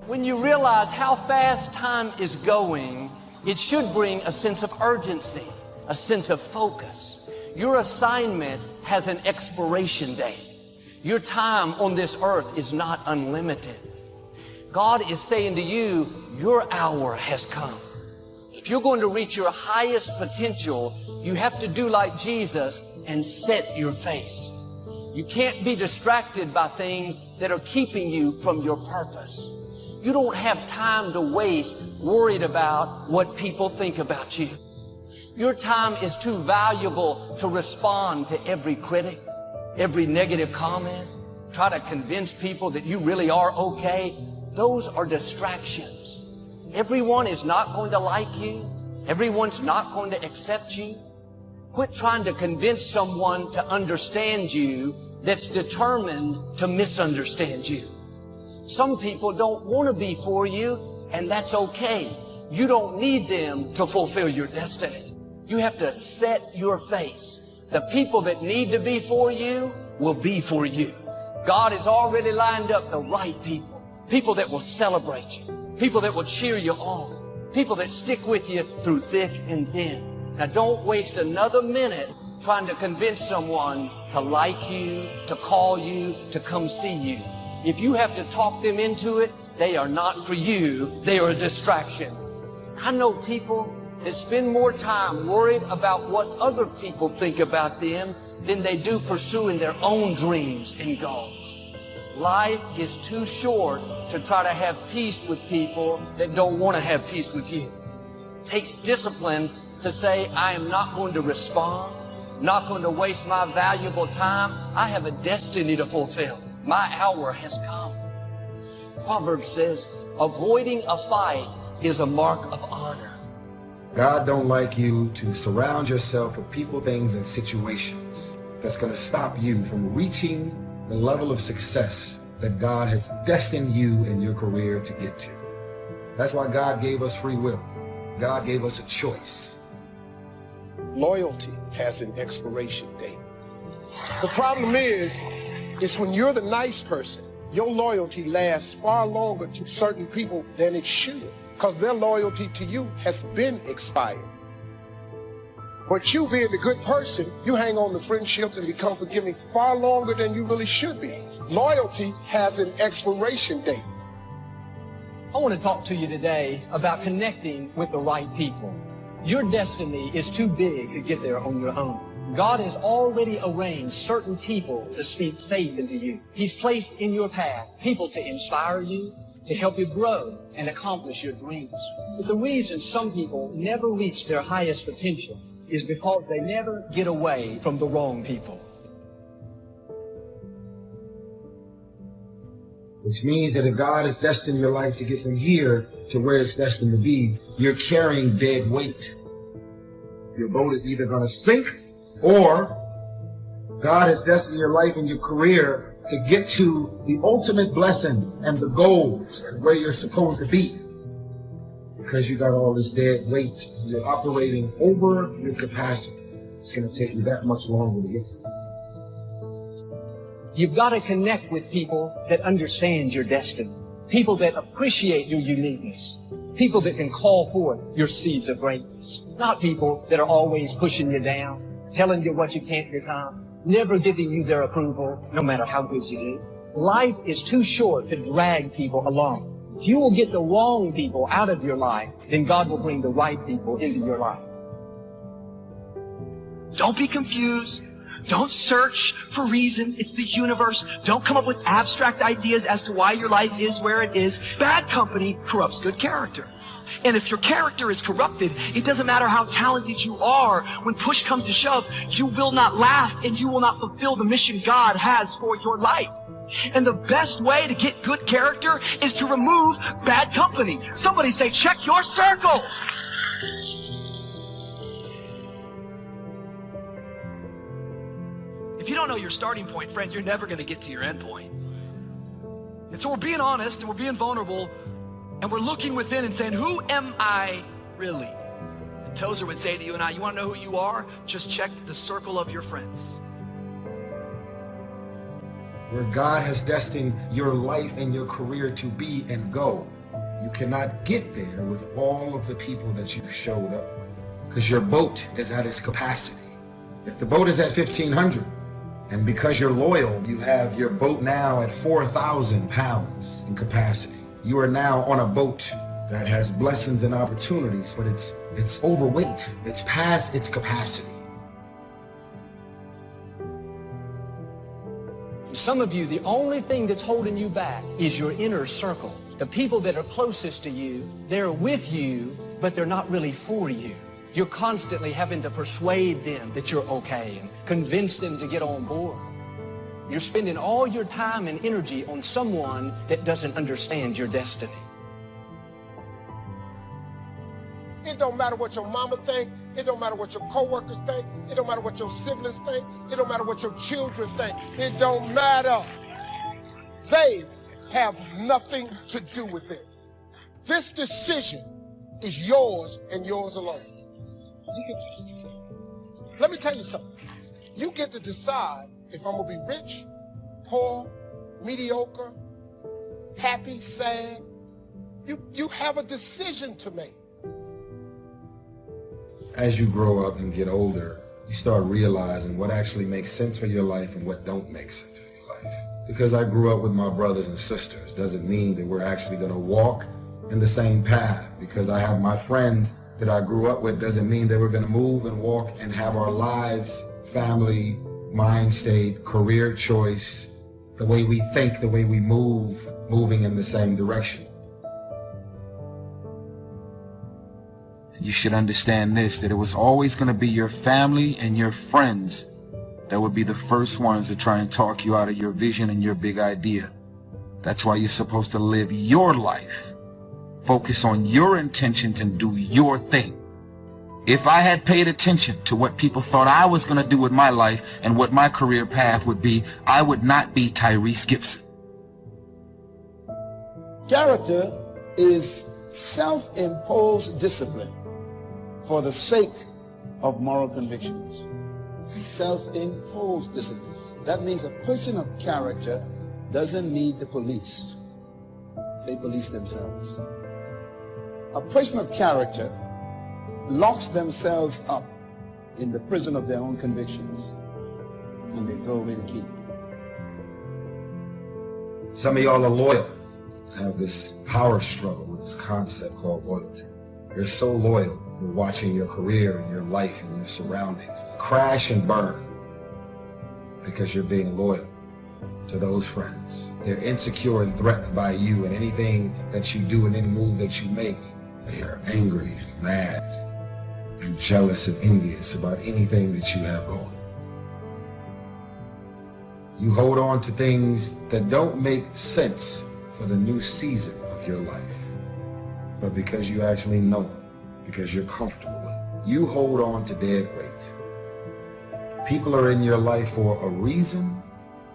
When you realize how fast time is going, it should bring a sense of urgency, a sense of focus. Your assignment has an expiration date. Your time on this earth is not unlimited. God is saying to you, your hour has come. If you're going to reach your highest potential, you have to do like Jesus and set your face. You can't be distracted by things that are keeping you from your purpose. You don't have time to waste worried about what people think about you. Your time is too valuable to respond to every critic, every negative comment, try to convince people that you really are okay. Those are distractions. Everyone is not going to like you. Everyone's not going to accept you. Quit trying to convince someone to understand you that's determined to misunderstand you. Some people don't want to be for you, and that's okay. You don't need them to fulfill your destiny. You have to set your face. The people that need to be for you will be for you. God has already lined up the right people. People that will celebrate you. People that will cheer you on. People that stick with you through thick and thin. Now don't waste another minute trying to convince someone to like you, to call you, to come see you. If you have to talk them into it, they are not for you. They are a distraction. I know people that spend more time worried about what other people think about them than they do pursuing their own dreams and goals. Life is too short to try to have peace with people that don't want to have peace with you. It takes discipline to say, I am not going to respond, not going to waste my valuable time. I have a destiny to fulfill. My hour has come. Proverbs says, avoiding a fight is a mark of honor. God don't like you to surround yourself with people, things, and situations that's going to stop you from reaching the level of success that God has destined you in your career to get to. That's why God gave us free will. God gave us a choice. Loyalty has an expiration date. The problem is when you're the nice person, your loyalty lasts far longer to certain people than it should, because their loyalty to you has been expired. But you being the good person, you hang on to friendships and become forgiving far longer than you really should be. Loyalty has an expiration date. I want to talk to you today about connecting with the right people. Your destiny is too big to get there on your own. God has already arranged certain people to speak faith into you. He's placed in your path people to inspire you, to help you grow and accomplish your dreams. But the reason some people never reach their highest potential is because they never get away from the wrong people. Which means that if God has destined your life to get from here to where it's destined to be, you're carrying dead weight. Your boat is either going to sink, or God has destined your life and your career to get to the ultimate blessings and the goals and where you're supposed to be. Because you got all this dead weight, you're operating over your capacity. It's going to take you that much longer to get there. You've got to connect with people that understand your destiny, people that appreciate your uniqueness, people that can call forth your seeds of greatness, not people that are always pushing you down, telling you what you can't become, never giving you their approval, no matter how good you do. Life is too short to drag people along. If you will get the wrong people out of your life, then God will bring the right people into your life. Don't be confused. Don't search for reasons. It's the universe. Don't come up with abstract ideas as to why your life is where it is. Bad company corrupts good character. And if your character is corrupted, it doesn't matter how talented you are. When push comes to shove, you will not last and you will not fulfill the mission God has for your life. And the best way to get good character is to remove bad company. Somebody say, check your circle. If you don't know your starting point, friend, you're never going to get to your end point. And so we're being honest and we're being vulnerable and we're looking within and saying, who am I really? And Tozer would say to you and I, you want to know who you are? Just check the circle of your friends. Where God has destined your life and your career to be and go, You cannot get there with all of the people that you showed up with, because your boat is at its capacity. If the boat is at 1,500, and because you're loyal, you have your boat now at 4,000 pounds in capacity. You are now on a boat that has blessings and opportunities, but it's overweight. It's past its capacity. Some of you, the only thing that's holding you back is your inner circle. The people that are closest to you, they're with you, but they're not really for you. You're constantly having to persuade them that you're okay and convince them to get on board. You're spending all your time and energy on someone that doesn't understand your destiny. It don't matter what your mama think. It don't matter what your coworkers think. It don't matter what your siblings think. It don't matter what your children think. It don't matter. They have nothing to do with it. This decision is yours and yours alone. Let me tell you something. You get to decide if I'm gonna be rich, poor, mediocre, happy, sad. You have a decision to make. As you grow up and get older, you start realizing what actually makes sense for your life and what don't make sense for your life. Because I grew up with my brothers and sisters doesn't mean that we're actually going to walk in the same path. Because I have my friends that I grew up with doesn't mean that we're going to move and walk and have our lives, family, mind state, career choice, the way we think, the way we move, moving in the same direction. You should understand this, that it was always going to be your family and your friends that would be the first ones to try and talk you out of your vision and your big idea. That's why you're supposed to live your life. Focus on your intentions and do your thing. If I had paid attention to what people thought I was going to do with my life and what my career path would be, I would not be Tyrese Gibson. Character is self-imposed discipline for the sake of moral convictions. Self-imposed discipline. That means a person of character doesn't need the police. They police themselves. A person of character locks themselves up in the prison of their own convictions when they throw away the key. Some of y'all are loyal, have this power struggle with this concept called loyalty. You're so loyal, you're watching your career and your life and your surroundings crash and burn because you're being loyal to those friends. They're insecure and threatened by you, and anything that you do and any move that you make, they are angry, mad, and jealous and envious about anything that you have going. You hold on to things that don't make sense for the new season of your life, but because you actually know it, because you're comfortable with it, you hold on to dead weight. People are in your life for a reason.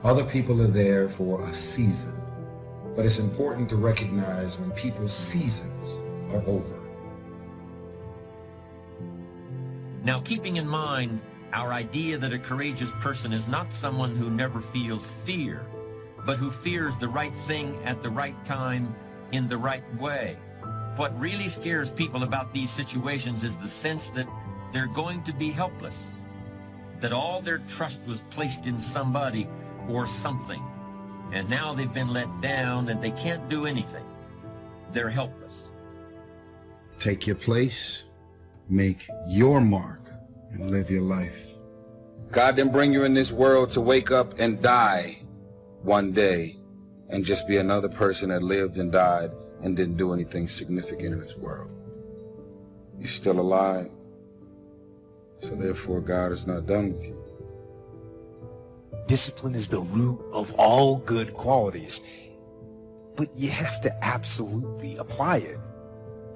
Other people are there for a season. But it's important to recognize when people's seasons are over. Now, keeping in mind our idea that a courageous person is not someone who never feels fear, but who fears the right thing at the right time in the right way. What really scares people about these situations is the sense that they're going to be helpless, that all their trust was placed in somebody or something, and now they've been let down and they can't do anything. They're helpless. Take your place, make your mark, and live your life. God didn't bring you in this world to wake up and die one day and just be another person that lived and died and didn't do anything significant in this world. You're still alive, so therefore God is not done with you. Discipline is the root of all good qualities, but you have to absolutely apply it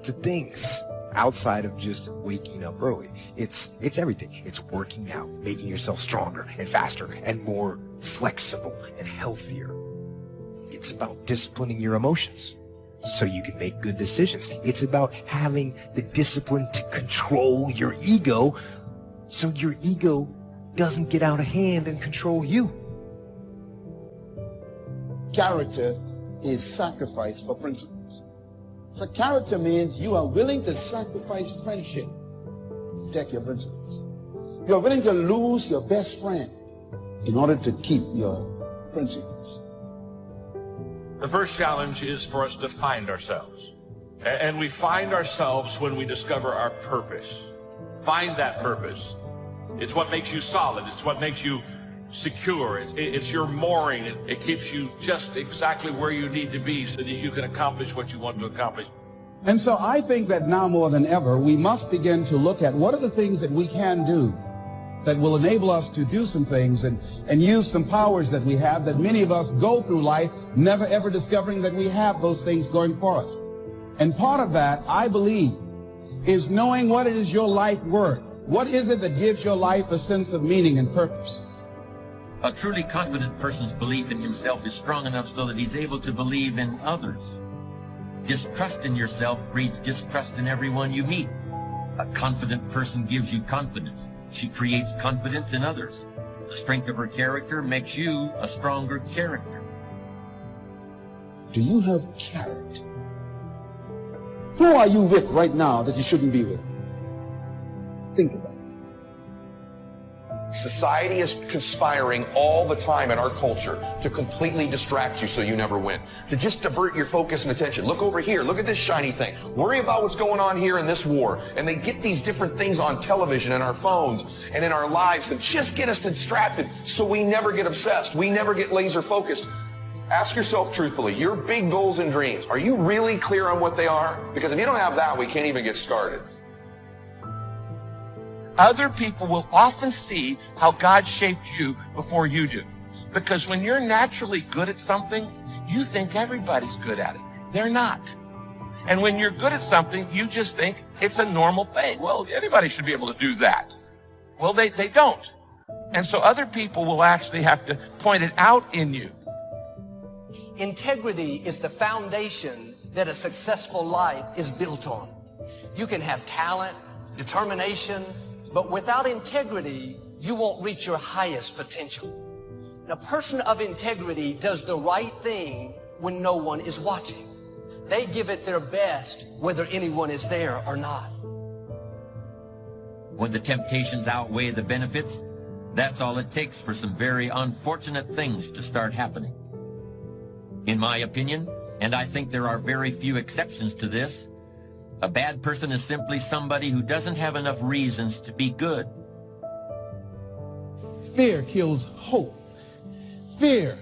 to things outside of just waking up early. It's everything. It's working out, making yourself stronger and faster and more flexible and healthier. It's about disciplining your emotions so you can make good decisions. It's about having the discipline to control your ego so your ego doesn't get out of hand and control you. Character is sacrifice for principles. So character means you are willing to sacrifice friendship to protect your principles. You are willing to lose your best friend in order to keep your principles. The first challenge is for us to find ourselves. And we find ourselves when we discover our purpose. Find that purpose. It's what makes you solid. It's what makes you secure. It's your mooring. It keeps you just exactly where you need to be so that you can accomplish what you want to accomplish. And so I think that now more than ever, we must begin to look at what are the things that we can do that will enable us to do some things and use some powers that we have that many of us go through life never ever discovering that we have those things going for us. And part of that, I believe, is knowing what it is your life worth. What is it that gives your life a sense of meaning and purpose? A truly confident person's belief in himself is strong enough so that he's able to believe in others. Distrust in yourself breeds distrust in everyone you meet. A confident person gives you confidence. She creates confidence in others. The strength of her character makes you a stronger character. Do you have character? Who are you with right now that you shouldn't be with? Think about it. Society is conspiring all the time in our culture to completely distract you so you never win, to just divert your focus and attention. Look over here, look at this shiny thing. Worry about what's going on here in this war. And they get these different things on television and our phones and in our lives and just get us distracted so we never get obsessed. We never get laser focused. Ask yourself truthfully, your big goals and dreams, are you really clear on what they are? Because if you don't have that, we can't even get started. Other people will often see how God shaped you before you do. Because when you're naturally good at something, you think everybody's good at it. They're not. And when you're good at something, you just think it's a normal thing. Well, anybody should be able to do that. Well, they don't. And so other people will actually have to point it out in you. Integrity is the foundation that a successful life is built on. You can have talent, determination, but without integrity, you won't reach your highest potential. A person of integrity does the right thing when no one is watching. They give it their best whether anyone is there or not. When the temptations outweigh the benefits, that's all it takes for some very unfortunate things to start happening. In my opinion, and I think there are very few exceptions to this, a bad person is simply somebody who doesn't have enough reasons to be good. Fear kills hope. Fear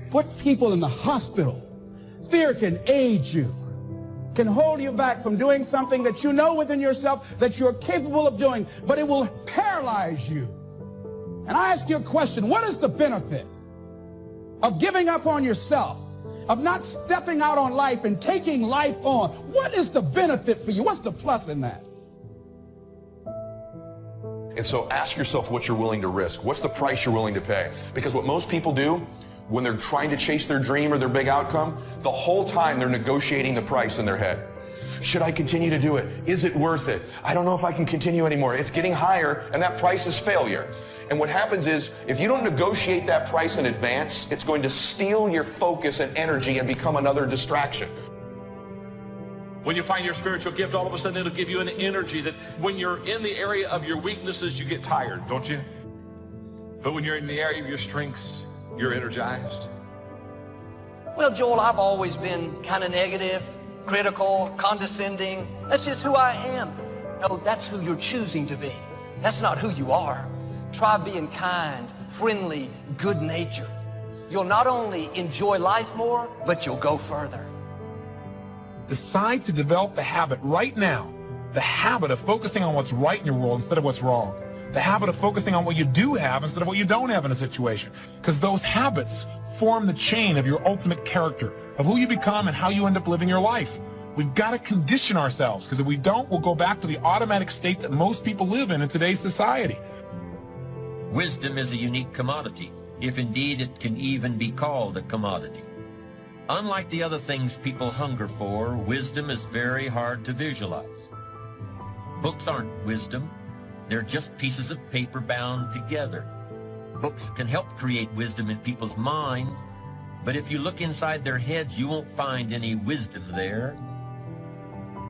put people in the hospital. Fear can age you, can hold you back from doing something that you know within yourself that you're capable of doing, but it will paralyze you. And I ask you a question, what is the benefit of giving up on yourself, of not stepping out on life and taking life on? What is the benefit for you? What's the plus in that? And so ask yourself what you're willing to risk. What's the price you're willing to pay? Because what most people do when they're trying to chase their dream or their big outcome, the whole time they're negotiating the price in their head. Should I continue to do it? Is it worth it? I don't know if I can continue anymore. It's getting higher, and that price is failure. And what happens is, if you don't negotiate that price in advance, it's going to steal your focus and energy and become another distraction. When you find your spiritual gift, all of a sudden it'll give you an energy that when you're in the area of your weaknesses, you get tired, don't you? But when you're in the area of your strengths, you're energized. Well, Joel, I've always been kind of negative, critical, condescending. That's just who I am. No, that's who you're choosing to be. That's not who you are. Try being kind, friendly, good-natured. You'll not only enjoy life more, but you'll go further. Decide to develop the habit right now, the habit of focusing on what's right in your world instead of what's wrong. The habit of focusing on what you do have instead of what you don't have in a situation. Because those habits form the chain of your ultimate character, of who you become and how you end up living your life. We've got to condition ourselves, because if we don't, we'll go back to the automatic state that most people live in today's society. Wisdom is a unique commodity, if indeed it can even be called a commodity. Unlike the other things people hunger for, wisdom is very hard to visualize. Books aren't wisdom. They're just pieces of paper bound together. Books can help create wisdom in people's mind, but if you look inside their heads, you won't find any wisdom there.